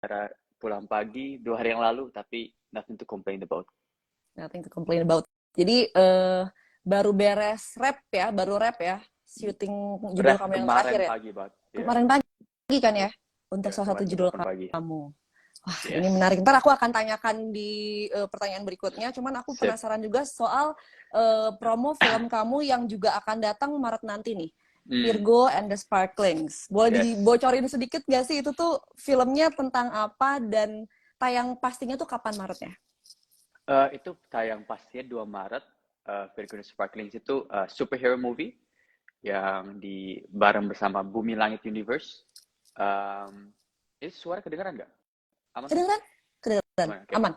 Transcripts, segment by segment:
acara pulang pagi 2 hari yang lalu, tapi nothing to complain about. Nothing to complain about. Jadi baru beres rap ya, baru rap ya, syuting judul Ref kamu yang terakhir kemarin ya. pagi banget. Iya, Kemarin pagi kan ya, untuk iya, salah satu kemarin jam judul 8 pagi. kamu. Wah, ini Yes. menarik. Ntar aku akan tanyakan di pertanyaan berikutnya. Cuman aku Sip. penasaran juga soal promo film kamu yang juga akan datang Maret nanti nih. Virgo and the Sparklings. Boleh Yes. dibocorin sedikit gak sih itu tuh filmnya tentang apa dan tayang pastinya tuh kapan Maretnya? Itu tayang pastinya 2 Maret. Virgo and the Sparklings itu superhero movie yang bareng bersama Bumi Langit Universe. Ini suara kedengeran nggak? Aman kan? Kedengeran? Kedengeran. Aman, oke. Aman.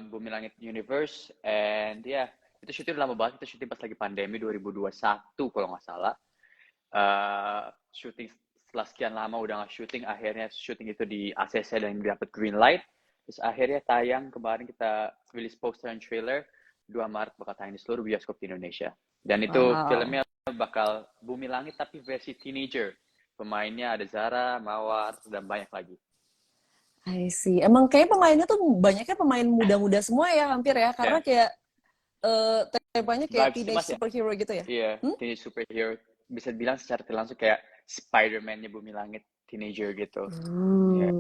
Bumi Langit Universe, and ya, itu syuting lama banget. Kita syuting pas lagi pandemi 2021 kalau nggak salah. Syuting setelah sekian lama udah nggak syuting, akhirnya syuting itu di ACC dan dapat green light. Terus akhirnya tayang kemarin, kita rilis poster dan trailer. 2 Maret bakal tayang di seluruh bioskop di Indonesia. Dan itu filmnya bakal Bumi Langit tapi versi teenager. Pemainnya ada Zara, Mawar, dan banyak lagi. I see. Emang kayak pemainnya tuh banyaknya pemain muda-muda semua ya hampir ya. Karena kayak temanya kayak Vibes teenage mas ya? superhero gitu ya. Iya, teenage superhero. Bisa bilang secara langsung kayak Spider-Man-nya Bumi Langit teenager gitu. Yeah.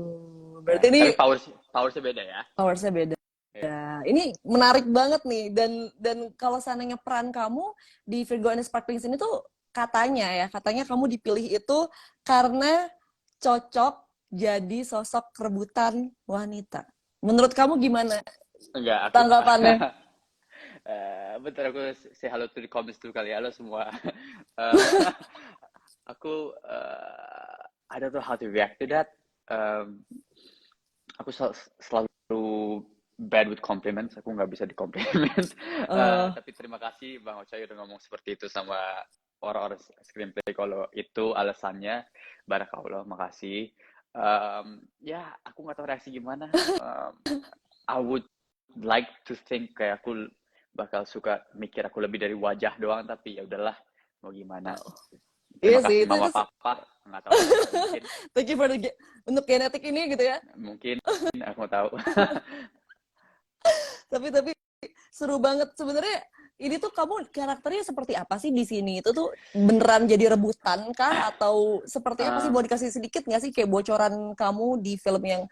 Berarti ini Tapi powersnya beda ya. powersnya beda. Yeah. Ini menarik banget nih. Dan kalau seandainya peran kamu di Virgo and the Sparklings ini tuh katanya kamu dipilih itu karena cocok jadi sosok rebutan wanita. Menurut kamu gimana Enggak, tanggapannya? bentar aku say hello to the comments dulu kali ya. Halo semua. Aku I don't know how to react to that. Aku selalu bad with compliments. Aku nggak bisa di-compliment. Tapi terima kasih Bang Ocai udah ngomong seperti itu sama orang-orang screenplay. Kalau itu alasannya, barakallah, makasih. Ya, aku nggak tahu reaksi gimana. I would like to think kayak aku bakal suka mikir aku lebih dari wajah doang, tapi ya udahlah, mau gimana. Terima Iya sih, kasih mama papa, nggak tahu mungkin. Thank you for untuk genetik ini gitu ya. Mungkin aku mau tahu. Tapi seru banget sebenarnya. Ini tuh kamu karakternya seperti apa sih di sini? Itu tuh beneran jadi rebutan kah atau seperti apa sih? Boleh dikasih sedikit nggak sih kayak bocoran kamu di film yang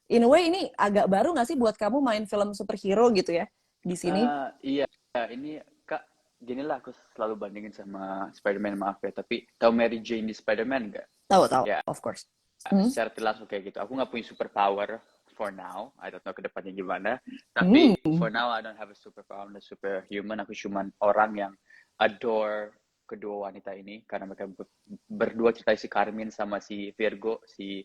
in a way ini agak baru nggak sih buat kamu main film superhero gitu ya di sini? Iya, ini Kak, gini lah, aku selalu bandingin sama Spider-Man, maaf ya, tapi tahu Mary Jane di Spider-Man nggak? Tahu, Ya, of course. secara tidak langsung kayak gitu. Aku nggak punya superpower for now. I don't know kedepannya gimana. Tapi for now I don't have a superpower, I'm a superhuman. Aku cuman orang yang adore kedua wanita ini karena mereka berdua, cerita si Carmen sama si Virgo, si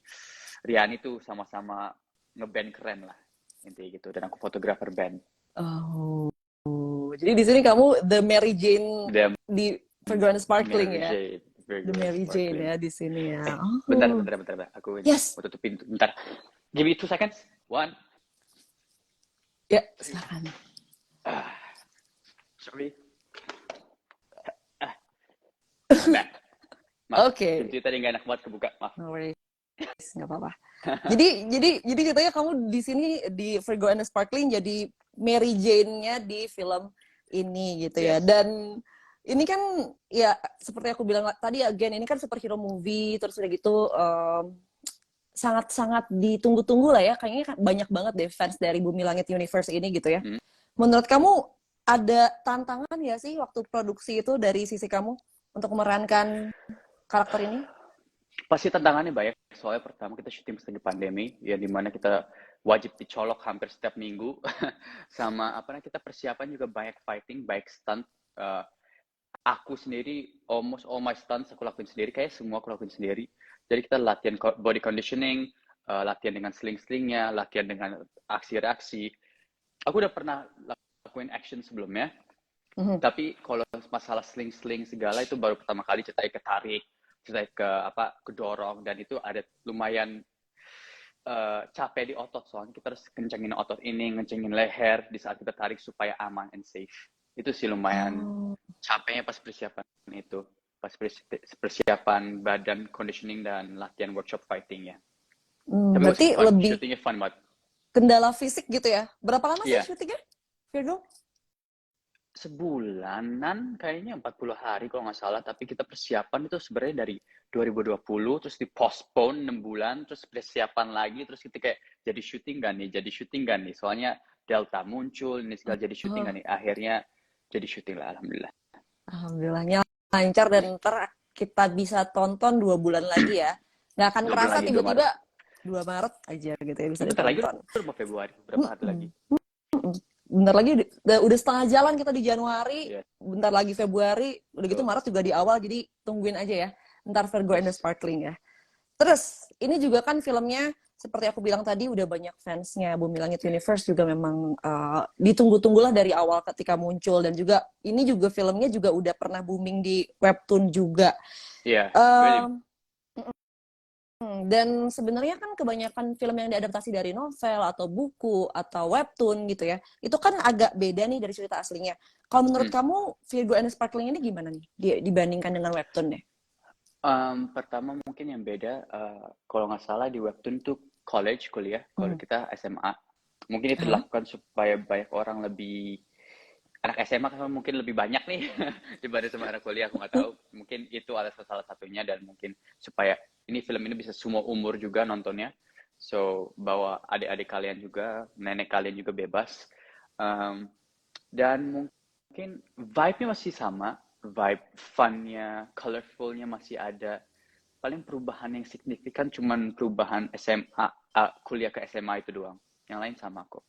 Riani tuh sama-sama ngeband keren lah intinya gitu. Dan aku fotografer band. Oh, jadi di sini kamu the Mary Jane di Virgo and Sparkling Mary ya? Jane, The Mary Jane ya di sini ya. Bentar. Aku Yes. mau tutupin bentar. Give me 2 seconds. 1. Ya, silakan. Sorry. Oke. Pintu tadi nggak enak banget kebuka. Maaf. No worries, nggak apa-apa. Jadi ceritanya kamu di sini di Virgo and the Sparkling jadi Mary Jane-nya di film ini gitu ya. Dan ini kan ya seperti aku bilang tadi again, ini kan superhero movie, terus udah gitu sangat-sangat ditunggu-tunggu lah ya. Kayaknya banyak banget deh fans dari Bumi Langit Universe ini gitu ya. Menurut kamu ada tantangan ya sih waktu produksi itu dari sisi kamu untuk memerankan karakter ini? Pasti tantangannya banyak. Soalnya pertama kita syuting lagi pandemi, ya dimana kita wajib dicolok hampir setiap minggu. Sama kita persiapan juga banyak fighting, baik stunt. Aku sendiri almost all my stunts aku lakuin sendiri, kayak semua aku lakuin sendiri. Jadi kita latihan body conditioning, latihan dengan sling-slingnya, latihan dengan aksi reaksi. Aku udah pernah lakuin action sebelumnya, tapi kalau masalah sling-sling segala itu baru pertama kali. Ceritanya ketarik, ceritanya kedorong, dan itu ada lumayan capek di otot, soalnya kita harus kencengin otot ini, kencengin leher di saat kita tarik supaya aman and safe. Itu sih lumayan capeknya pas persiapan itu, pas persiapan badan conditioning dan latihan workshop fighting ya. Tapi was Berarti fun, lebih syutingnya fun banget. kendala fisik gitu ya. Berapa lama sih Iya, syutingnya, Virgo? sebulanan kayaknya 40 hari kalau nggak salah, tapi kita persiapan itu sebenarnya dari 2020 terus di-postpone 6 bulan terus persiapan lagi terus kita kayak jadi syuting gak nih, jadi syuting gak nih, soalnya Delta muncul ini segala, jadi syuting Oh, gak nih, akhirnya jadi syuting lah, alhamdulillah. alhamdulillahnya lancar dan ntar kita bisa tonton 2 bulan lagi ya. Nggak akan 2 bulan kerasa lagi, 2 Maret. tiba-tiba 2 Maret aja gitu ya bisa Bentar lagi ditonton. udah mau Februari, berapa hari lagi? Mm-mm. Bentar lagi udah setengah jalan kita di Januari, Yes, bentar lagi Februari, udah gitu betul. Maret juga di awal, jadi tungguin aja ya. Ntar Virgo and the Yes. Sparkling ya. Terus, ini juga kan filmnya, seperti aku bilang tadi, udah banyak fansnya. Bumi Langit Universe juga memang ditunggu-tunggulah dari awal ketika muncul. Dan juga, ini juga filmnya juga udah pernah booming di webtoon juga. Yeah, really. Um, dan sebenarnya kan kebanyakan film yang diadaptasi dari novel atau buku atau webtoon gitu ya, itu kan agak beda nih dari cerita aslinya. Kalau menurut Hmm. kamu, Virgo and the Sparkling ini gimana nih dibandingkan dengan webtoonnya? Pertama mungkin yang beda, kalau nggak salah di webtoon tuh college, kuliah, kalau Hmm. kita SMA. Mungkin itu Hah? dilakukan supaya banyak orang lebih, anak SMA kan mungkin lebih banyak nih dibanding sama anak kuliah, aku nggak tahu. Mungkin itu alasan salah satunya dan mungkin supaya ini film ini bisa semua umur juga nontonnya. So, bawa adik-adik kalian juga, nenek kalian juga bebas. Um, dan mungkin vibe-nya masih sama, vibe fun-nya, colorful-nya masih ada. Paling perubahan yang signifikan cuman perubahan SMA, kuliah ke SMA itu doang. Yang lain sama kok.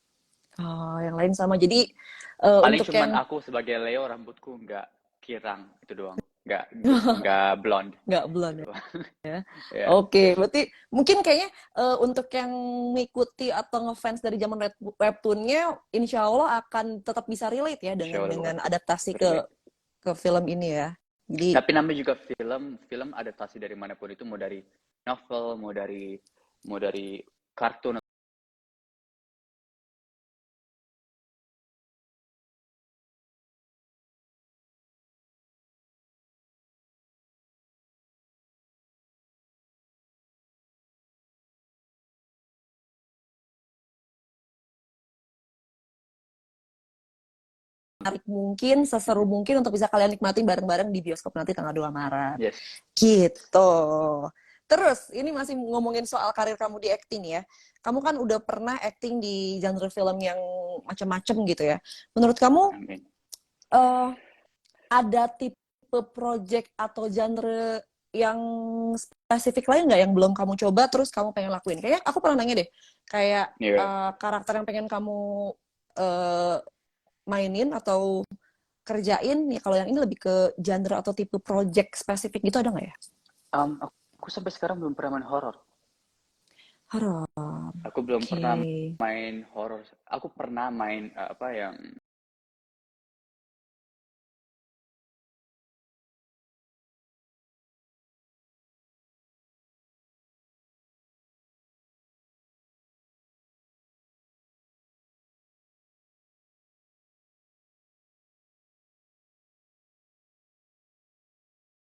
Oh, yang lain sama. Jadi Paling untuk cuman yang aku sebagai Leo rambutku nggak kirang itu doang. Nggak blonde nggak blonde itu doang. ya. Ya, Oke, berarti mungkin kayaknya untuk yang mengikuti atau ngefans dari zaman webtoonnya, insya Allah akan tetap bisa relate ya insya Allah dengan banget. adaptasi Relate. ke film ini ya. Jadi Tapi namanya juga film adaptasi dari manapun itu, mau dari novel, mau dari kartun. menarik mungkin, seseru mungkin untuk bisa kalian nikmati bareng-bareng di bioskop nanti tanggal 2 Maret. Yes. Gitu. Terus, ini masih ngomongin soal karir kamu di acting ya. Kamu kan udah pernah acting di genre film yang macam-macam gitu ya. Menurut kamu, Amin. eh, ada tipe project atau genre yang spesifik lain nggak yang belum kamu coba terus kamu pengen lakuin? Kayaknya aku pernah nanya deh, kayak Yeah. karakter yang pengen kamu eh, mainin atau kerjain, ya kalau yang ini lebih ke genre atau tipe project spesifik gitu ada nggak ya? Aku sampai sekarang belum pernah main horor. Horor, Aku belum oke. pernah main horor. Aku pernah main apa yang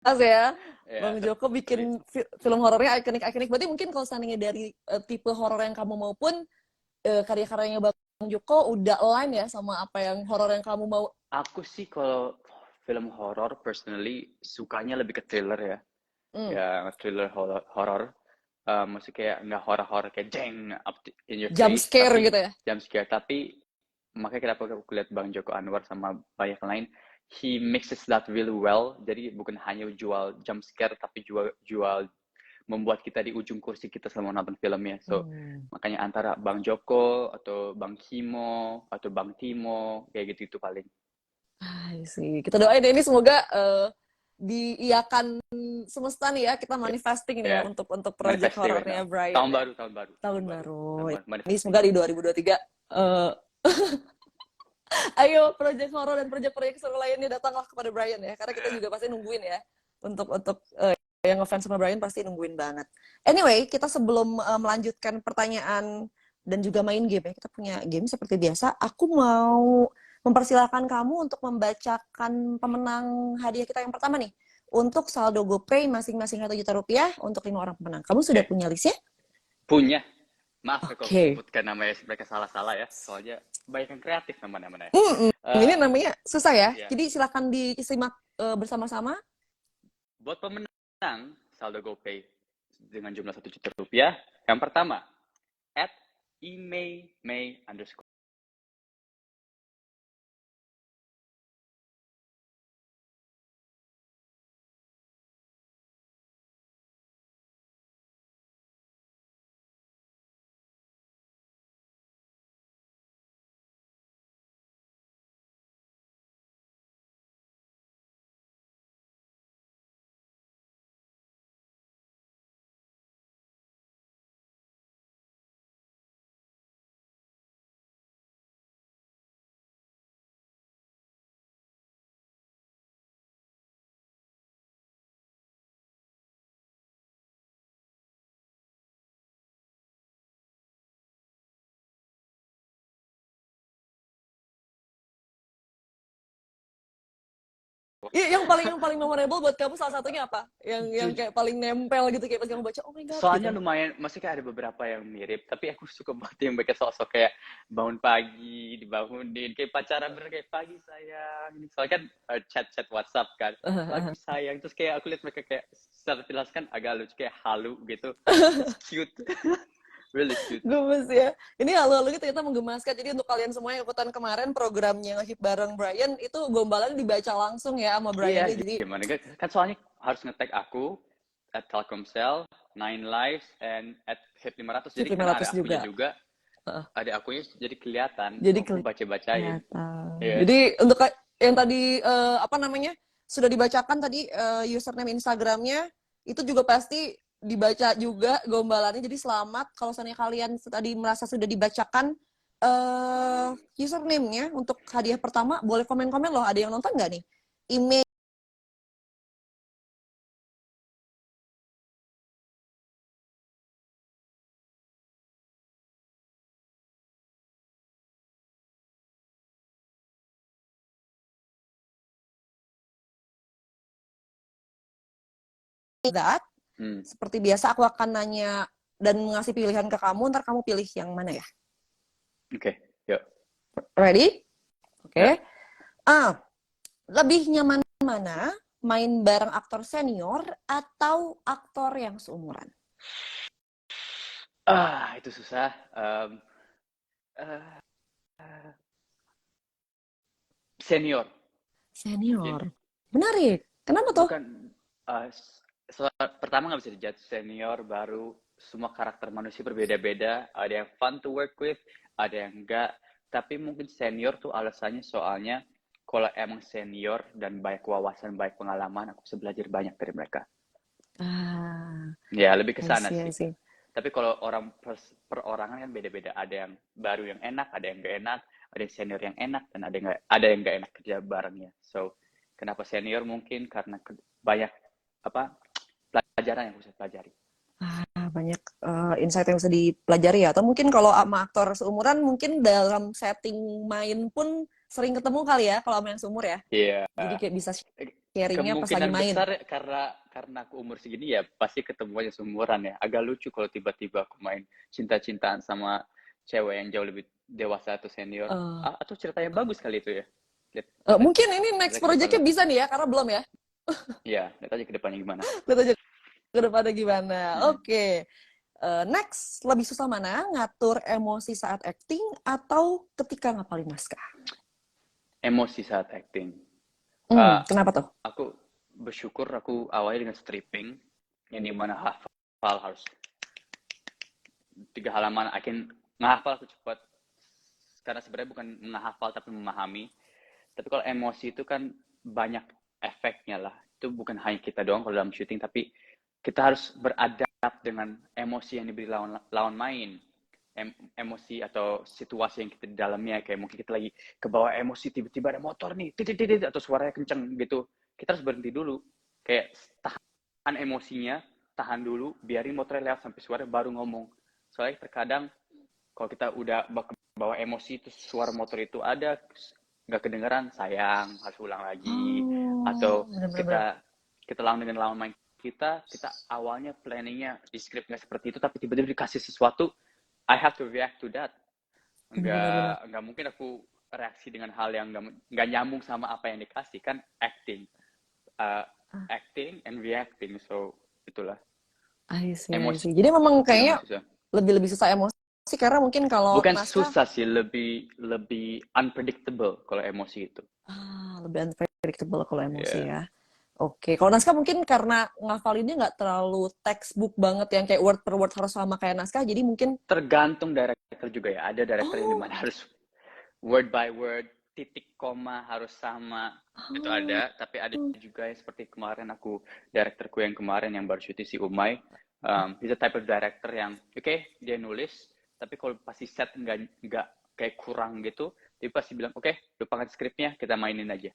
As ya, ya Bang Joko seperti bikin itu. film horornya ikonik-ikonik. Berarti mungkin kalau seandainya dari tipe horor yang kamu mau pun, karya-karyanya Bang Joko udah align ya sama apa yang horor yang kamu mau. Aku sih kalau film horor personally sukanya lebih ke thriller ya. Hmm, Ya thriller horor. Maksudnya kayak nggak horor-horor kayak jeng up in your jump face, scare tapi gitu ya. jump scare. Tapi makanya kenapa aku lihat Bang Joko Anwar sama banyak lain, he mixes that really well. Jadi bukan hanya jual jump scare, tapi jual membuat kita di ujung kursi kita selama nonton filmnya. So, Hmm. makanya antara Bang Joko atau Bang Kimo atau Bang Timo kayak gitu itu paling. Sih. Kita doain ya ini semoga diiakan semesta nih ya, kita manifesting nih ya Ya, untuk project manifesting right horornya now. Brian Tahun ya. baru, tahun baru, Tahun tahun baru. baru. Ini Manifesting. semoga di 2023 eh ayo project horor dan project-project seru lainnya datanglah kepada Brian ya, karena kita juga pasti nungguin ya untuk yang ngefans sama Brian pasti nungguin banget. Anyway, kita sebelum melanjutkan pertanyaan dan juga main game ya, kita punya game seperti biasa. Aku mau mempersilahkan kamu untuk membacakan pemenang hadiah kita yang pertama nih. Untuk saldo GoPay masing-masing 1 juta rupiah untuk 5 orang pemenang. Kamu sudah Oke, punya list ya? Punya. Maaf ya kalau aku Oke. sebutkan namanya mereka salah-salah ya. Soalnya banyak yang kreatif nama-namanya. Ini namanya susah ya. Ya. Jadi silakan disimak bersama-sama. Buat pemenang saldo GoPay dengan jumlah 1 juta rupiah. Yang pertama, at @imaymay_. Iya, yang paling memorable buat kamu salah satunya apa? Yang kayak paling nempel gitu kayak pas kamu baca, oh my god Soalnya gitu. lumayan, masih kayak ada beberapa yang mirip, tapi aku suka banget yang mereka sosok kayak bangun pagi, dibangunin, kayak pacaran bener kayak pagi sayang. Soalnya kan chat-chat WhatsApp kan, pagi sayang. Terus kayak aku lihat mereka kayak secara jelas kan agak lucu, kayak halu gitu. It's cute. Really cute. Gemes ya. Ini halo-halo ternyata menggemaskan. Jadi untuk kalian semua yang ikutan kemarin programnya Ngehip bareng Brian, itu gombalan dibaca langsung ya sama Brian. Iya, Jadi gimana kan soalnya harus nge-tag aku at Telkomsel, Nine Lives, and at Hit 500. Hip Jadi karena ada 500 akunya juga. juga, ada akunya jadi kelihatan. Jadi Aku baca-bacain. kelihatan. Iya. Jadi untuk yang tadi apa namanya sudah dibacakan tadi username Instagramnya itu juga pasti dibaca juga gombalannya. Jadi selamat kalau misalnya kalian tadi merasa sudah dibacakan username-nya untuk hadiah pertama boleh komen-komen loh. Ada yang nonton nggak nih? Email that. Seperti biasa aku akan nanya dan ngasih pilihan ke kamu. Ntar kamu pilih yang mana ya? Oke, yuk. Ready? Oke. Ya. Lebih nyaman mana? Main bareng aktor senior atau aktor yang seumuran? Itu susah. Uh, Senior. Senior. Mungkin. Menarik. Kenapa tuh? Bukan. Pertama nggak bisa dijudge senior, baru semua karakter manusia berbeda-beda. Ada yang fun to work with, ada yang enggak. Tapi mungkin senior tuh alasannya soalnya kalau emang senior dan baik wawasan, baik pengalaman, aku bisa belajar banyak dari mereka. Ya, lebih ke sana sih. Tapi kalau orang perorangan kan beda-beda. Ada yang baru yang enak, ada yang nggak enak, ada yang senior yang enak, dan ada yang nggak enak kerja barengnya. So, kenapa senior? Mungkin karena banyak pelajaran yang bisa pelajari. Banyak insight yang bisa dipelajari ya. Atau mungkin kalau sama aktor seumuran, mungkin dalam setting main pun sering ketemu kali ya, kalau sama yang seumur ya. Iya. Jadi kayak bisa sharingnya pas lagi Kemungkinan main. besar karena aku umur segini ya pasti ketemunya seumuran ya. Agak lucu kalau tiba-tiba aku main cinta-cintaan sama cewek yang jauh lebih dewasa atau senior. Atau ceritanya bagus kali itu ya. Mungkin ini next project-nya bisa nih ya, karena belum ya. Iya, lihat aja ke depannya gimana. Lihat aja ke depannya gimana. Oke. Next, lebih susah mana? Ngatur emosi saat acting atau ketika ngapalin naskah? Emosi saat acting. Kenapa tuh? Aku bersyukur aku awalnya dengan stripping, yang dimana hafal harus 3 halaman. Ngehafal aku cepat. Karena sebenarnya bukan menghafal tapi memahami. Tapi kalau emosi itu kan banyak efeknya lah. Itu bukan hanya kita doang kalau dalam syuting, tapi kita harus beradab dengan emosi yang diberi lawan main. Emosi atau situasi yang kita di dalamnya, kayak mungkin kita lagi ke bawah emosi, tiba-tiba ada motor nih, atau suaranya kenceng gitu. Kita harus berhenti dulu. Kayak tahan emosinya, tahan dulu, biarin motornya lewat sampai suara baru ngomong. Soalnya terkadang kalau kita udah bawa emosi, itu suara motor itu ada, nggak kedengeran, sayang, harus ulang lagi. Atau kita lawan dengan lawan main kita awalnya planningnya di script nggak seperti itu, tapi tiba-tiba dikasih sesuatu, I have to react to that. Benar-benar. Nggak mungkin aku reaksi dengan hal yang nggak nyambung sama apa yang dikasih, kan acting and reacting, so itulah I see, I emosi see. Jadi memang itu yang kayaknya susah. lebih susah emosi karena mungkin kalau Bukan naskah susah sih, lebih unpredictable kalau emosi itu. lebih unpredictable kalau emosi Ya. ya. Oke, kalau naskah mungkin karena ngafalinnya nggak terlalu textbook banget yang kayak word per word harus sama kayak naskah, jadi mungkin Tergantung director juga ya. Ada director yang oh, dimana harus word by word, titik koma harus sama. Itu oh, ada, tapi ada juga yang seperti kemarin directorku yang kemarin yang baru syuting si Umay. He's a type of director yang, oke, dia nulis, tapi kalau pasti set nggak kayak kurang gitu, dia pasti bilang, oke, lupakan skripnya, kita mainin aja.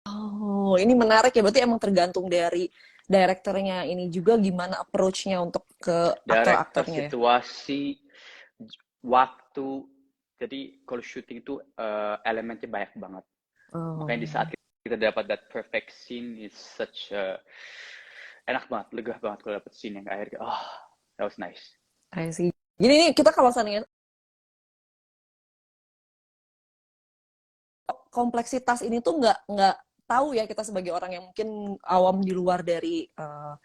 oh, ini menarik ya. Berarti emang tergantung dari direkturnya ini juga gimana approach-nya untuk ke Director, aktor-aktornya ya. situasi, waktu. Jadi kalau syuting itu elemennya banyak banget. Makanya di saat Oh, kita dapat that perfect scene is such enak banget, lega banget kalau dapat scene yang akhirnya, oh, that was nice. I see. Jadi ini kita kalau seandainya kompleksitas ini tuh nggak tahu ya kita sebagai orang yang mungkin awam di luar dari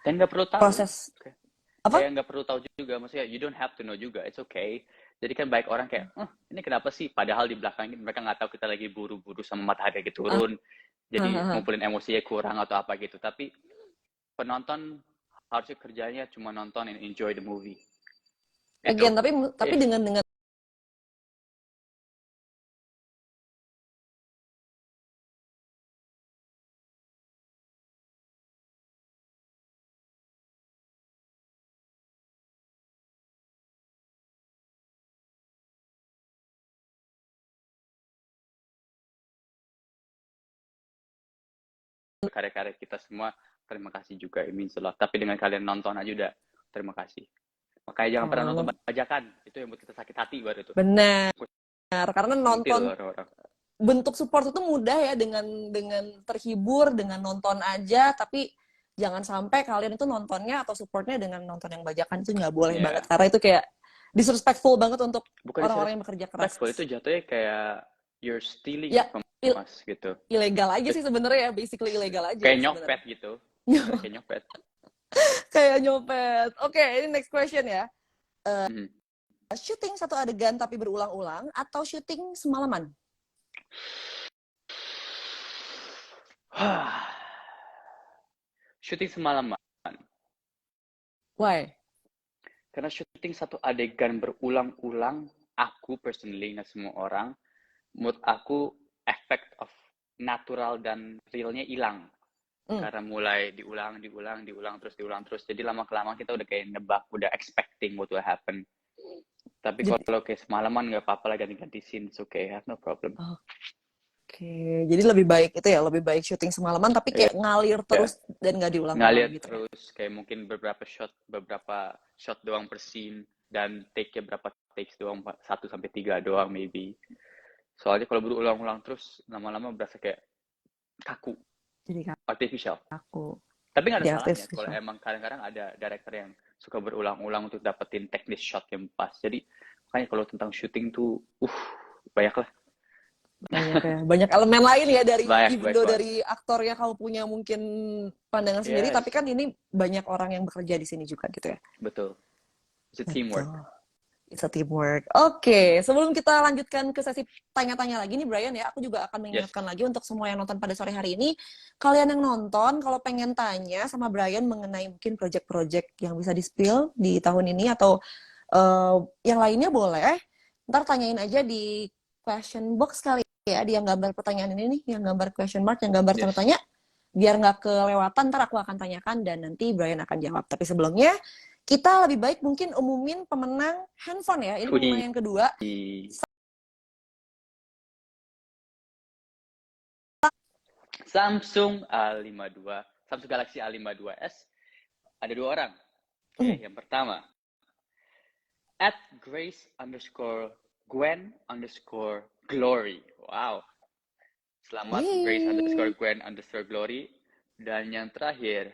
Dan nggak perlu tahu, proses kayak apa? nggak perlu tahu juga, maksudnya you don't have to know juga, it's okay. Jadi kan baik orang kayak, ini kenapa sih? Padahal di belakangnya mereka nggak tahu kita lagi buru-buru sama matahari lagi Ah, turun, ah, jadi ah, ah. ngumpulin emosinya kurang atau apa gitu. Tapi penonton harusnya kerjanya cuma nonton and enjoy the movie. Itu, Again, tapi if dengan karya-karya kita semua, terima kasih juga, it means a lot. Tapi dengan kalian nonton aja udah, terima kasih. Makanya jangan pernah nonton oh, bajakan, itu yang buat kita sakit hati baru itu. benar karena Sentil nonton orang-orang. bentuk support itu mudah ya dengan terhibur dengan nonton aja tapi jangan sampai kalian itu nontonnya atau supportnya dengan nonton yang bajakan itu nggak boleh banget Ya, karena itu kayak disrespectful banget untuk bukan orang-orang yang bekerja keras. disrespectful, itu jatuhnya kayak you're stealing Ya from il- us gitu. ilegal aja sih sebenarnya ya basically ilegal aja Kayak sebenarnya. nyopet gitu, sebenarnya kayak nyopet. Kayak nyopet. Oke, ini next question ya. Mhm. Syuting satu adegan tapi berulang-ulang atau syuting semalaman? Syuting semalaman. Why? Karena syuting satu adegan berulang-ulang, aku personally, nggak semua orang, menurut aku, effect of natural dan realnya hilang. Hmm, Karena mulai diulang terus. Jadi lama-kelamaan kita udah kayak nebak, udah expecting what will happen. Tapi jadi kalau kayak semalaman nggak apa-apa lah, ganti-ganti scene, it's okay, have no problem. Oke, jadi lebih baik itu ya, lebih baik syuting semalaman tapi Iya, kayak ngalir terus dan nggak ngalir diulang-ulang gitu ya. terus, kayak mungkin beberapa shot doang per scene, dan take-nya berapa takes doang, 1 sampai 3 doang maybe. Soalnya kalau berulang-ulang terus, lama-lama berasa kayak kaku, Jadi artificial. aku Tapi nggak ada di salahnya artis kalau visual. emang kadang-kadang ada director yang suka berulang-ulang untuk dapetin teknis shot yang pas. Jadi makanya kalau tentang syuting tuh, banyak lah. Banyak ya, banyak elemen lain ya dari Banyak, even banyak though banget. dari aktornya kamu punya mungkin pandangan sendiri, tapi Yes, kan ini banyak orang yang bekerja di sini juga gitu ya. betul. It's a teamwork. Betul. It's a teamwork. Oke, sebelum kita lanjutkan ke sesi tanya-tanya lagi nih Brian ya, aku juga akan Yes. mengingatkan lagi untuk semua yang nonton pada sore hari ini, kalian yang nonton kalau pengen tanya sama Brian mengenai mungkin project-project yang bisa di-spill di tahun ini atau yang lainnya boleh, ntar tanyain aja di question box kali ya, di yang gambar pertanyaan ini nih, yang gambar question mark, yang gambar tanda Yes. tanya, biar nggak kelewatan, ntar aku akan tanyakan dan nanti Brian akan jawab. Tapi sebelumnya, kita lebih baik mungkin umumin pemenang handphone ya. Ini pemenang Wih. yang kedua. Samsung A52, Samsung Galaxy A52s. Ada 2 orang. Oke, yang pertama, @Grace_Gwen_Glory. Wow. Selamat Yeay. Grace_Gwen_Glory. Dan yang terakhir,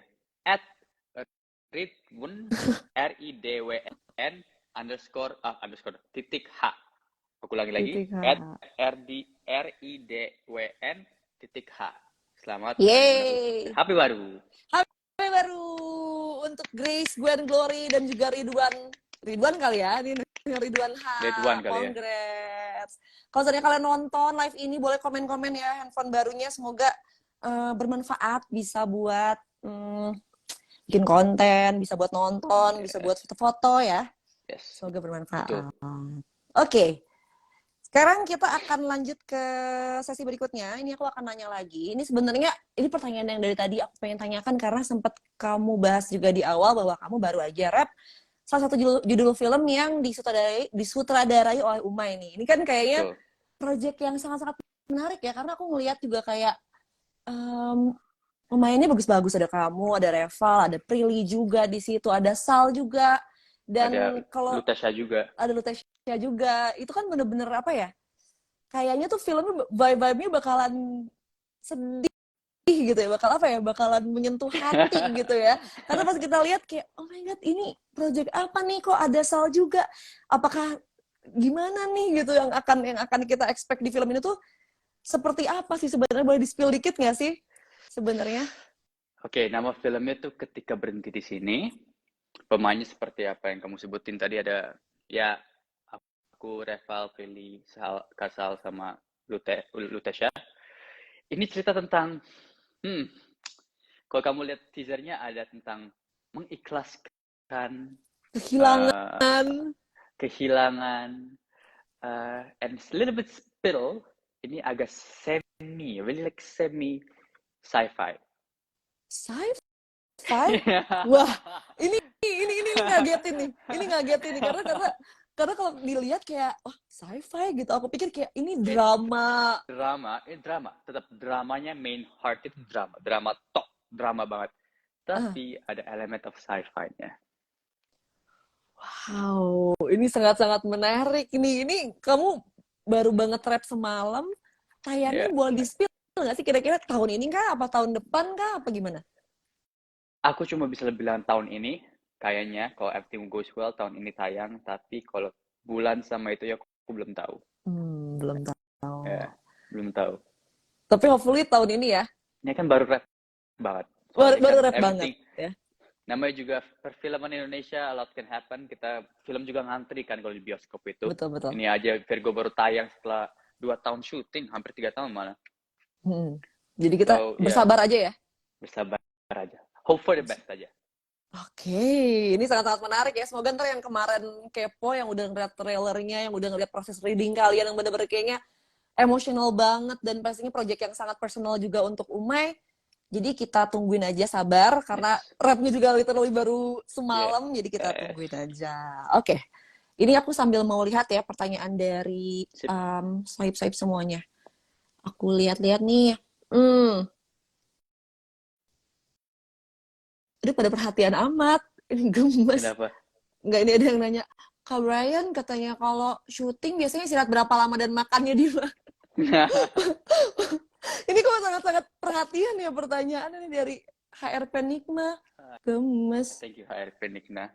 Ridwan, RIDWN underscore titik H. Aku ulangi lagi, Titik H. RIDWN titik H. Selamat Yeay. Happy baru. Happy baru untuk Grace, Gwen, Glory, dan juga Ridwan kali ya, ini Ridwan H. Ridwan kali ya. Congrats. Kalau misalnya kalian nonton live ini, boleh komen-komen ya handphone barunya. Semoga bermanfaat, bisa buat bikin konten, bisa buat nonton, bisa buat foto-foto ya. Yes. Semoga bermanfaat. Betul. Oke. Sekarang kita akan lanjut ke sesi berikutnya. Ini aku akan nanya lagi. Ini sebenarnya ini pertanyaan yang dari tadi aku pengen tanyakan karena sempat kamu bahas juga di awal bahwa kamu baru aja rap salah satu judul film yang disutradarai oleh Umay nih. Ini kan kayaknya project yang sangat-sangat menarik ya, karena aku ngelihat juga kayak pemainnya bagus-bagus, ada kamu, ada Reval, ada Prilly juga di situ, ada Sal juga, dan ada kalau Lutasha juga. Ada Lutasha juga. Itu kan bener-bener apa ya? Kayaknya tuh filmnya vibe-nya bakalan sedih gitu ya, bakalan menyentuh hati gitu ya. Karena pas kita lihat kayak, oh my god, ini project apa nih, kok ada Sal juga? Apakah gimana nih gitu yang akan kita expect di film ini tuh seperti apa sih sebenarnya? Boleh di-spill dikit nggak sih sebenarnya? Oke, nama filmnya tuh Ketika Berhenti di Sini. Pemainnya seperti apa yang kamu sebutin tadi, ada ya aku, Reval, Prilly, Kasal sama Lutasha. Ini cerita tentang kalau kamu lihat teasernya ada tentang mengikhlaskan kehilangan and a little bit spill. Ini agak really like semi sci-fi. Sci-fi? Wah, ini ngagetin nih. Ini ngagetin nih karena kalau dilihat kayak sci-fi gitu. Aku pikir kayak ini drama. Drama. Tetap dramanya main heart itu drama banget. Tapi ada elemen of sci-fi-nya. Wow, ini sangat-sangat menarik. Ini kamu baru banget rap semalam. Tayangnya boleh di-spill nggak sih? Kira-kira tahun ini kah? Apa tahun depan kah? Apa gimana? Aku cuma bisa bilang tahun ini. Kayaknya kalau everything goes well, tahun ini tayang. Tapi kalau bulan sama itu ya aku belum tahu. Belum tahu. Ya, belum tahu. Tapi hopefully tahun ini ya. Ini kan baru rap banget. Baru rap banget ya. Namanya juga perfilman Indonesia, a lot can happen. Kita film juga ngantri kan kalau di bioskop itu. Betul. Ini aja Virgo baru tayang setelah 2 tahun syuting, hampir 3 tahun malah. Jadi kita bersabar aja ya. Bersabar aja. Hope for the best aja. Oke, ini sangat-sangat menarik ya. Semoga ntar yang kemarin kepo, yang udah ngeliat trailernya, yang udah ngeliat proses reading kalian, yang bener-bener kayaknya emosional banget, dan pastinya project yang sangat personal juga untuk Umay. Jadi kita tungguin aja, sabar, karena rapnya juga literally baru semalam, jadi kita tungguin aja. Oke, ini aku sambil mau lihat ya pertanyaan dari sahib-sahib semuanya. Aku lihat-lihat nih. Udah pada perhatian amat. Ini gemes. Kenapa? Nggak, ini ada yang nanya, Kak Brian katanya kalau syuting biasanya istirahat berapa lama dan makannya di mana? Ini kok sangat-sangat perhatian ya pertanyaan ini dari HR Penikma. Gemes. Thank you HR Penikna.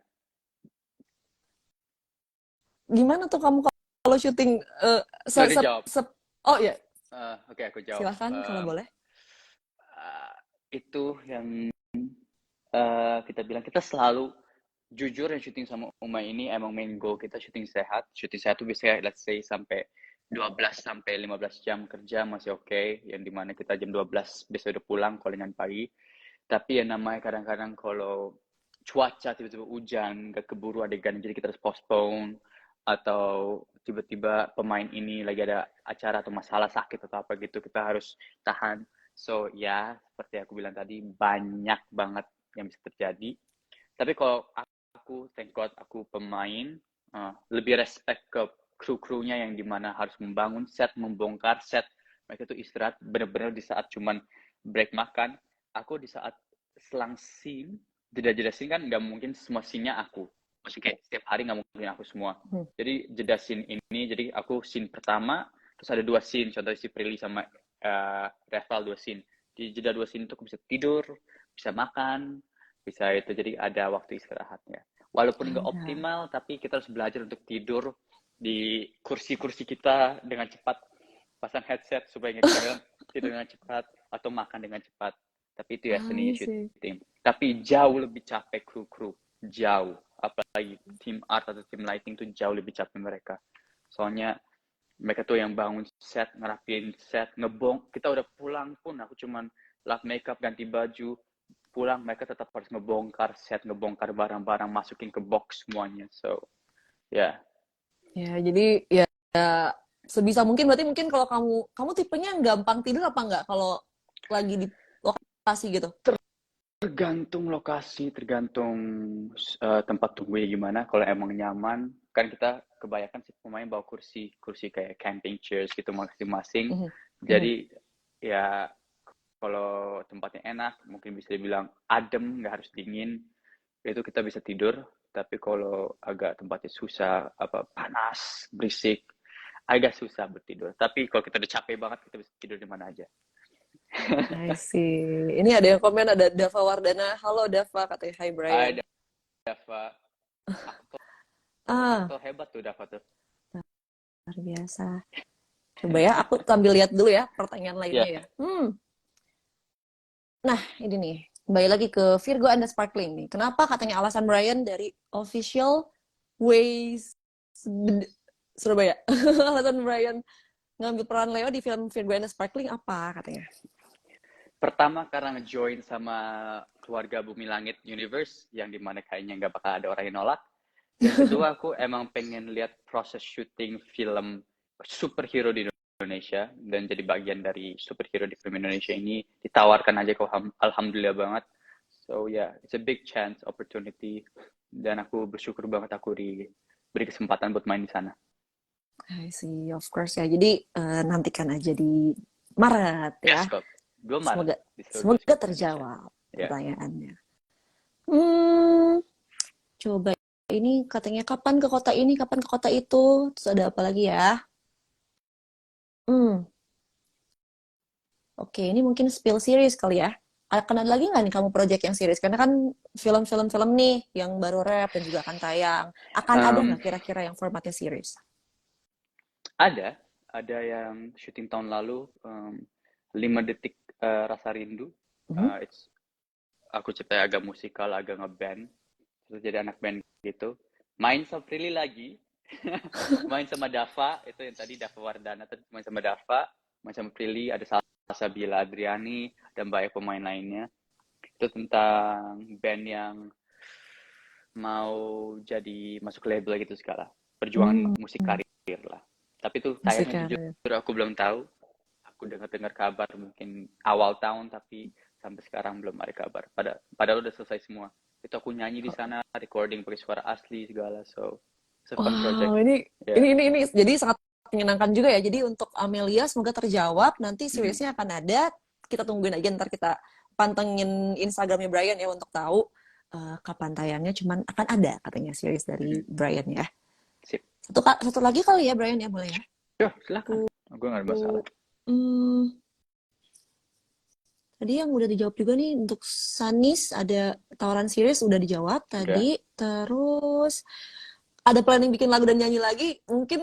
Gimana tuh kamu kalau syuting? Oh ya. Oke, aku jawab. Silahkan kalau boleh. Itu yang kita bilang, kita selalu jujur yang syuting sama Umay ini emang main goal kita syuting sehat. Syuting sehat tuh biasanya let's say sampai 12 sampai 15 jam kerja masih oke. Yang dimana kita jam 12 biasa udah pulang callingan pagi. Tapi yang namanya kadang-kadang kalau cuaca tiba-tiba hujan, gak keburu adegan, jadi kita harus postpone. Atau tiba-tiba pemain ini lagi ada acara atau masalah sakit atau apa gitu, kita harus tahan. So ya, seperti aku bilang tadi, banyak banget yang bisa terjadi. Tapi kalau aku, thank God, aku pemain, lebih respect ke kru-krunya yang dimana harus membangun set, membongkar set. Mereka tuh istirahat bener-bener di saat cuman break makan. Aku di saat selang scene, jeda-jeda scene kan nggak mungkin semua scene-nya aku. Maksudnya kayak setiap hari nggak mungkin aku semua. Jadi jeda scene ini, jadi aku scene pertama, terus ada 2 scene, contohnya si Prilly sama Reval 2 scene. Di jeda 2 scene itu aku bisa tidur, bisa makan, bisa itu, jadi ada waktu istirahatnya. Walaupun nggak Ada. optimal, tapi kita harus belajar untuk tidur di kursi-kursi kita dengan cepat, pasang headset supaya nggak kedengeran, tidur dengan cepat, atau makan dengan cepat. Tapi itu ya seninya I see. syuting. Tapi jauh lebih capek kru-kru, jauh. Apalagi tim art atau tim lighting tuh jauh lebih capek mereka. Soalnya mereka tuh yang bangun set, ngerapiin set, kita udah pulang pun aku cuman lap makeup, ganti baju, pulang mereka tetap harus ngebongkar set, ngebongkar barang-barang, masukin ke box semuanya. So ya Ya, jadi ya sebisa mungkin berarti mungkin kalau kamu tipenya yang gampang tidur apa enggak kalau lagi di lokasi gitu? tergantung lokasi, tergantung tempat tunggunya gimana. Kalau emang nyaman, kan kita kebanyakan sih pemain bawa kursi, kursi kayak camping chairs gitu masing-masing. Mhm. Mhm. Jadi ya kalau tempatnya enak, mungkin bisa dibilang adem, nggak harus dingin, itu kita bisa tidur. Tapi kalau agak tempatnya susah, apa panas, berisik, agak susah bertidur. Tapi kalau kita udah capek banget, kita bisa tidur di mana aja. I see. Ini ada yang komen, ada Dava Wardana. Halo Dava, katanya Hi Brian. Ada Dava, aktor, Ah, aktor hebat tuh Dava tuh. luar biasa. Coba ya, aku sambil lihat dulu ya pertanyaan lainnya Ya, ya. Nah, ini nih. Kembali lagi ke Virgo and the Sparkling nih. Kenapa katanya alasan Brian dari Official Ways Surabaya? Alasan Brian ngambil peran Leo di film Virgo and the Sparkling apa katanya? pertama karena nge-join sama keluarga Bumi Langit Universe, yang dimana kayaknya nggak bakal ada orang yang nolak. Yang kedua, aku emang pengen lihat proses syuting film superhero di Indonesia, dan jadi bagian dari superhero di film Indonesia ini ditawarkan aja kok, alhamdulillah banget. So yeah, it's a big chance, opportunity, dan aku bersyukur banget aku diberi kesempatan buat main di sana. I see, of course ya. Jadi nantikan aja di Maret ya. Bioskop 2 Maret Semoga di seluruh semoga bioskop Indonesia. terjawab Ya. pertanyaannya. Hmm, coba ini katanya kapan ke kota ini, kapan ke kota itu. Terus ada apa lagi ya? Hmm, oke, ini mungkin spill series kali ya. Akan ada lagi nggak nih kamu project yang series? Karena kan film-film nih yang baru rap dan juga akan tayang. Akan ada Um, nggak kira-kira yang formatnya series? ada yang syuting tahun lalu, 5 detik rasa rindu. Mhm. It's aku ceritanya agak musikal, agak ngeband, terus jadi anak band gitu. Main sama Prilly lagi, main sama Dava, itu yang tadi Dava Wardana, tadi main sama Dava, main sama Prilly, ada Salsabila Adriani, dan banyak pemain lainnya. Itu tentang band yang mau jadi masuk label gitu segala. Perjuangan Hmm, musik karir lah. Tapi itu musik tayangnya karir. jujur aku belum tahu. Aku dengar kabar mungkin awal tahun, tapi sampai sekarang belum ada kabar. Padahal udah selesai semua. Itu aku nyanyi di sana, recording pakai suara asli segala. So, it's a fun Wow, project. ini Ya. Yeah. ini jadi sangat menyenangkan juga ya. Jadi untuk Amelia semoga terjawab. Nanti Mm-hmm. seriesnya akan ada. Kita tungguin aja ntar kita pantengin Instagramnya Brian ya untuk tahu kapan tayangnya. Cuman akan ada katanya series dari Mm-hmm. Brian ya. Sip. Satu lagi kali ya Brian ya, boleh ya? Yo, silakan. Gue gak ada masalah. Hmm, tadi yang udah dijawab juga nih untuk Sanis ada tawaran series udah dijawab Udah. tadi. Terus ada planning bikin lagu dan nyanyi lagi, mungkin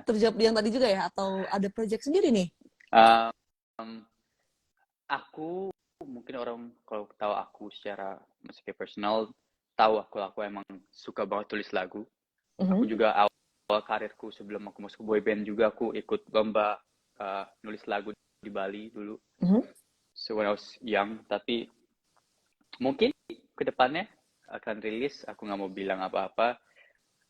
terjawab di yang tadi juga ya, atau ada project sendiri nih? Um, aku mungkin orang kalau tahu aku secara musiknya personal, tahu aku emang suka banget tulis lagu. Aku Mhm. juga awal karirku sebelum aku masuk boyband juga aku ikut lomba nulis lagu di Bali dulu. Mhm. So when I was young, tapi mungkin kedepannya akan rilis. Aku nggak mau bilang apa-apa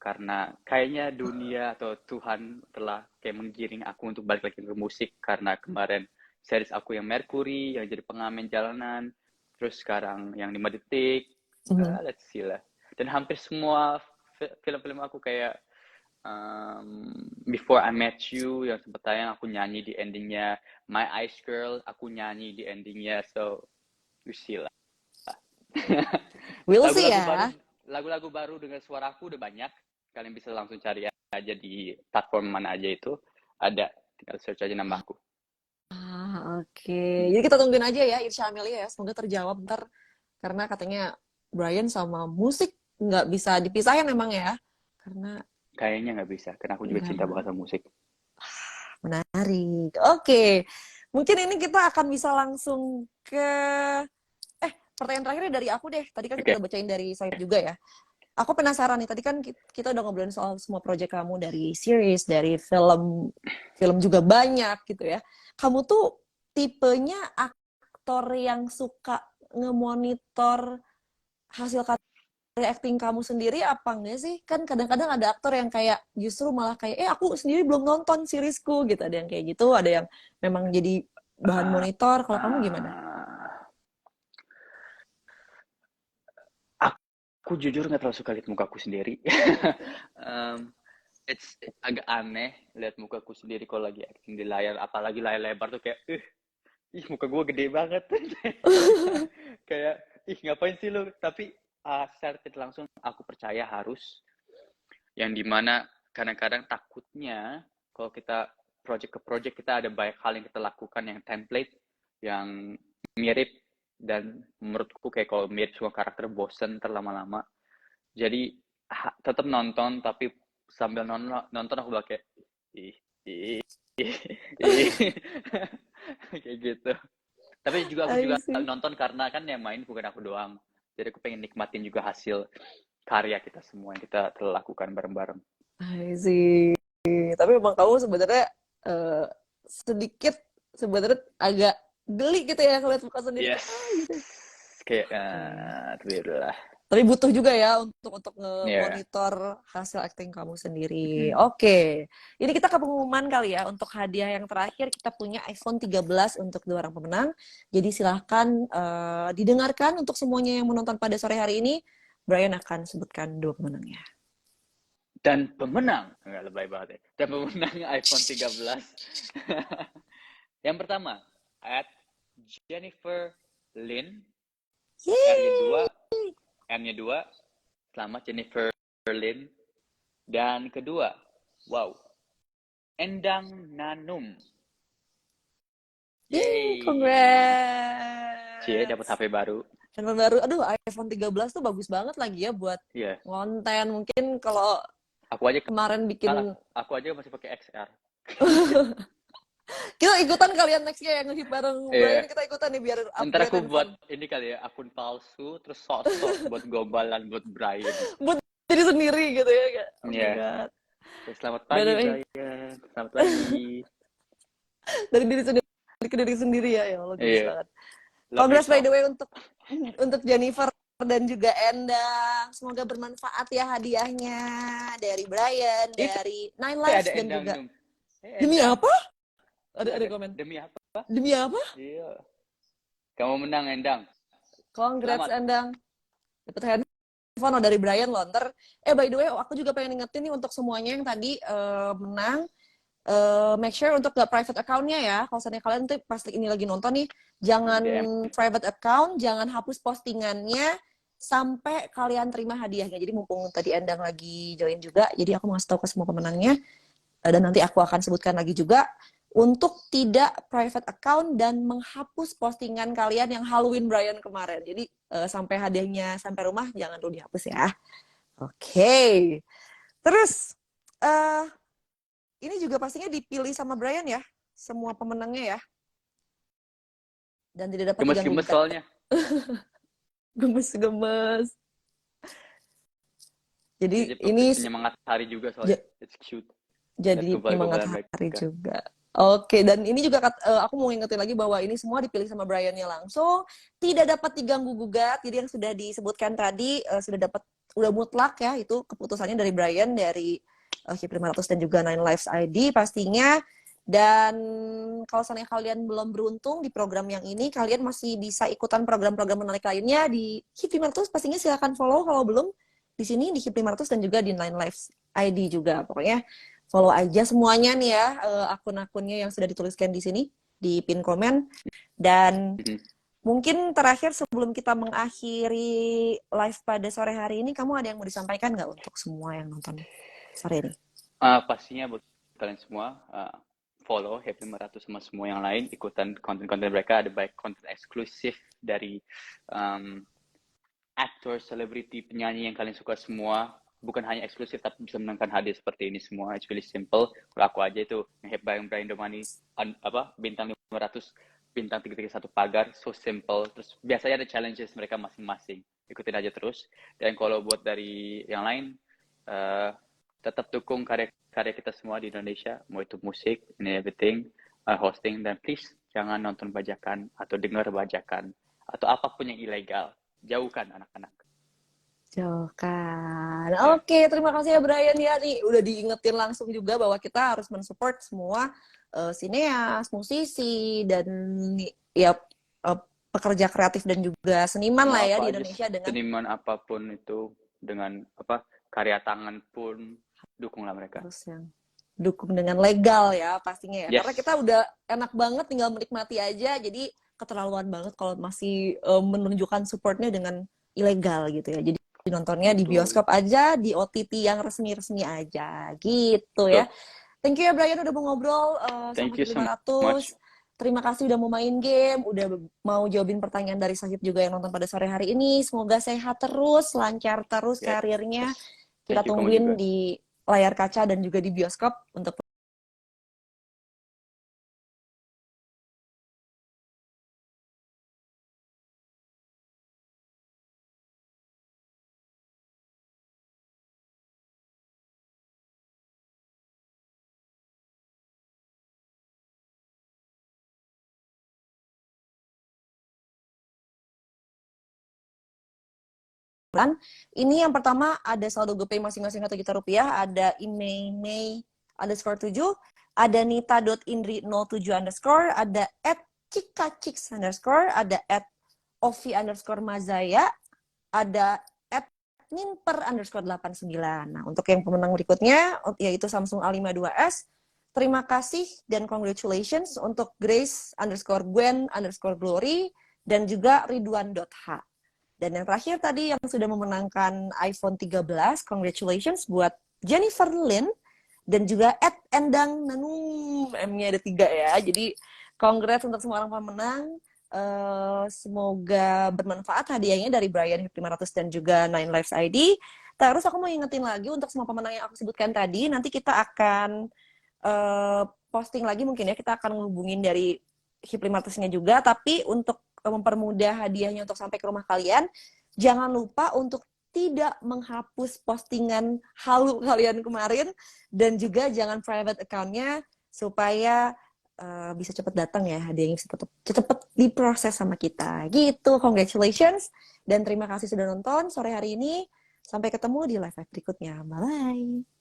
karena kayaknya dunia atau Tuhan telah kayak menggiring aku untuk balik lagi ke musik, karena kemarin series aku yang Mercury yang jadi pengamen jalanan, terus sekarang yang 5 detik, Mhm. let's see lah. Dan hampir semua film-film aku kayak Before I Met You yang sempat tayang, aku nyanyi di endingnya. My Ice Girl, aku nyanyi di endingnya. So you see lah. We'll see lagu-lagu baru ya. lagu-lagu baru dengan suaraku udah banyak. Kalian bisa langsung cari aja di platform mana aja itu ada, tinggal search aja nama aku. Oke. Jadi kita tungguin aja ya Irsya Amelia ya, semoga terjawab ntar karena katanya Brian sama musik nggak bisa dipisahin emang ya, karena Kayaknya nggak bisa, karena aku juga cinta nggak banget sama musik. menarik. Oke, mungkin ini kita akan bisa langsung ke pertanyaan terakhirnya dari aku deh. Tadi kan kita Oke. udah bacain dari Said juga ya. Aku penasaran nih, tadi kan kita udah ngobrolin soal semua proyek kamu, dari series, dari film, film juga banyak gitu ya. Kamu tuh tipenya aktor yang suka ngemonitor hasil karya acting kamu sendiri apa enggak sih? Kan kadang-kadang ada aktor yang kayak justru malah kayak, aku sendiri belum nonton seriesku gitu. Ada yang kayak gitu, ada yang memang jadi bahan Ah, monitor. Kalau kamu gimana? ah, aku jujur nggak terlalu suka lihat mukaku sendiri. Em, it's agak aneh lihat mukaku sendiri kalau lagi acting di layar, apalagi layar lebar tuh kayak, ih muka gue gede banget. Kayak, ih ngapain sih lu? Tapi secara tidak langsung aku percaya harus, yang dimana kadang-kadang takutnya kalau kita project ke project kita ada banyak hal yang kita lakukan yang template, yang mirip, dan menurutku kayak kalau mirip semua karakter bosen terlama-lama. Jadi tetap nonton, tapi sambil nonton aku bakal kayak ih ih ih, ih. Kayak gitu. Tapi juga aku I juga see. nonton karena kan yang main bukan aku doang. Jadi aku pengen nikmatin juga hasil karya kita semua yang kita telah lakukan bareng-bareng. I see. Tapi memang kamu sebenarnya eh, sedikit sebenarnya agak geli gitu ya ngeliat muka sendiri Yes. kayak gitu. Kayak Oke. alhamdulillah. Tapi butuh juga ya untuk Ya. nge-monitor hasil acting kamu sendiri. Mm. Oke. Ini kita ke pengumuman kali ya. Untuk hadiah yang terakhir kita punya iPhone 13 untuk 2 orang pemenang. Jadi silahkan didengarkan untuk semuanya yang menonton pada sore hari ini. Brian akan sebutkan 2 pemenangnya. Dan pemenang, enggak lebay banget ya. Dan pemenang iPhone 13. Yang pertama, at Jennifer Lin, R-nya 2, Yeay. M-nya 2. Selamat Jennifer Lin. Dan kedua, wow, Endang Nanum. Yeay, Yeay. Cie, dapat congrats. HP baru. Channel baru, aduh iPhone 13 tuh bagus banget lagi ya buat Iya. konten. Mungkin kalau Aku aja kemarin kalah. bikin, Aku aja masih pakai XR. kita ikutan kalian nextnya yang ngehit bareng Brian, Iya. kita ikutan nih biar Ntar upgrade aku buat handphone. ini kali ya, akun palsu, terus sok-sok buat gombalan buat Brian. Buat diri sendiri gitu ya. Kayak, oh my Iya. god. Selamat By pagi, the way, Brian. Selamat pagi. dari diri sendiri ke diri sendiri ya, ya Allah gemes Iya. banget. Love Congrats by yourself. the way untuk Jennifer dan juga Endang. Semoga bermanfaat ya hadiahnya dari Brian, Itu dari Nine Lives ada dan Endang juga Num. demi Endang. apa? Ada Ada komen. demi apa? Demi apa? Iya. Kamu menang, Endang. Congrats Selamat. Endang. Dapat handphone loh dari Brian loh. Ntar, by the way, aku juga pengen ingetin nih untuk semuanya yang tadi menang. Make sure untuk gak private account-nya ya. Kalau misalnya kalian tuh pasti ini lagi nonton nih, jangan DM. private account, jangan hapus postingannya sampai kalian terima hadiahnya. Jadi mumpung tadi Endang lagi join juga, jadi aku mau kasih tahu ke semua pemenangnya. Dan nanti aku akan sebutkan lagi juga untuk tidak private account dan menghapus postingan kalian yang Halloween Brian kemarin. Jadi sampai hadiahnya sampai rumah jangan dulu dihapus ya. Oke. Terus uh, ini juga pastinya dipilih sama Brian ya, semua pemenangnya ya. Dan tidak dapat diganggu Gemes-gemes gugat. soalnya. Gemes-gemes. Jadi Jadi ini penyemangat hari juga soalnya. It's cute. Lihat jadi penyemangat gombal-gombalan hari mereka. juga. Oke, dan ini juga aku mau ingetin lagi bahwa ini semua dipilih sama Brian-nya langsung, tidak dapat diganggu gugat. Jadi yang sudah disebutkan tadi sudah dapat, udah mutlak ya, itu keputusannya dari Brian, dari HIP 500 dan juga Nine Lives ID pastinya. Dan kalau misalnya kalian belum beruntung di program yang ini, kalian masih bisa ikutan program-program menarik lainnya di HIP 500. Pastinya silakan follow kalau belum di sini di HIP 500 dan juga di Nine Lives ID juga. Pokoknya follow aja semuanya nih ya, akun-akunnya yang sudah dituliskan di sini di pin komen. Dan mungkin terakhir sebelum kita mengakhiri live pada sore hari ini, kamu ada yang mau disampaikan nggak untuk semua yang nonton sore ini? Pastinya buat kalian semua, follow Happy 500 sama semua yang lain, ikutan konten-konten mereka. Ada baik konten eksklusif dari um, aktor, selebriti, penyanyi yang kalian suka semua, bukan hanya eksklusif tapi bisa menangkan hadiah seperti ini semua. It's really simple. Kalau aku aja itu nge-hype Brian Domani bintang 500, bintang 331 pagar, so simple. Terus biasanya ada challenges mereka masing-masing. Ikutin aja terus. Dan kalau buat dari yang lain, tetap dukung karya-karya kita semua di Indonesia, mau itu musik, and everything, hosting, dan please jangan nonton bajakan atau dengar bajakan atau apapun yang ilegal. Jauhkan anak-anak. Jauh kan. Ya, Oke, terima kasih ya Brian ya. Nih udah diingetin langsung juga bahwa kita harus mensupport semua sineas, musisi, dan ya pekerja kreatif dan juga seniman mau lah ya apa di aja, Indonesia dengan seniman apapun itu, dengan karya tangan pun, dukunglah mereka. harus yang dukung dengan legal ya pastinya ya. Karena kita Yes, udah enak banget tinggal menikmati aja. Jadi keterlaluan banget kalau masih menunjukkan supportnya dengan ilegal gitu ya. Jadi nontonnya di betul. bioskop aja, di OTT yang resmi-resmi aja gitu ya. Betul. Thank you ya Brian udah mau ngobrol sama Thank you Hip so 500. much. Terima kasih udah mau main game, udah mau jawabin pertanyaan dari Sahib juga yang nonton pada sore hari ini. Semoga sehat terus, lancar terus karirnya. Yes. Kita Thank you kamu tungguin juga. di layar kaca dan juga di bioskop untuk ini yang pertama ada saldo GoPay masing-masing Rp1 juta, ada Imei underscore 7, ada Nita.indri07 underscore, ada @cikacix underscore, ada @ovi underscore mazaya, ada @ninper underscore 89. Nah, untuk yang pemenang berikutnya, yaitu Samsung A52s, terima kasih dan congratulations untuk Grace underscore Gwen underscore Glory, dan juga Ridwan.h. Dan yang terakhir tadi yang sudah memenangkan iPhone 13, congratulations buat Jennifer Lin dan juga @endang nanum, M-nya ada 3 ya. Jadi congrats untuk semua orang pemenang. Semoga bermanfaat hadiahnya dari Brian Hip 500 dan juga Nine Lives ID. Terus aku mau ingetin lagi untuk semua pemenang yang aku sebutkan tadi, nanti kita akan posting lagi mungkin ya, kita akan ngehubungin dari Hip 500-nya juga, tapi untuk mempermudah hadiahnya untuk sampai ke rumah kalian, jangan lupa untuk tidak menghapus postingan halu kalian kemarin, dan juga jangan private account-nya supaya bisa cepat datang ya, hadiahnya bisa cepat diproses sama kita. Gitu, congratulations, dan terima kasih sudah nonton sore hari ini. Sampai ketemu di live berikutnya. Bye-bye.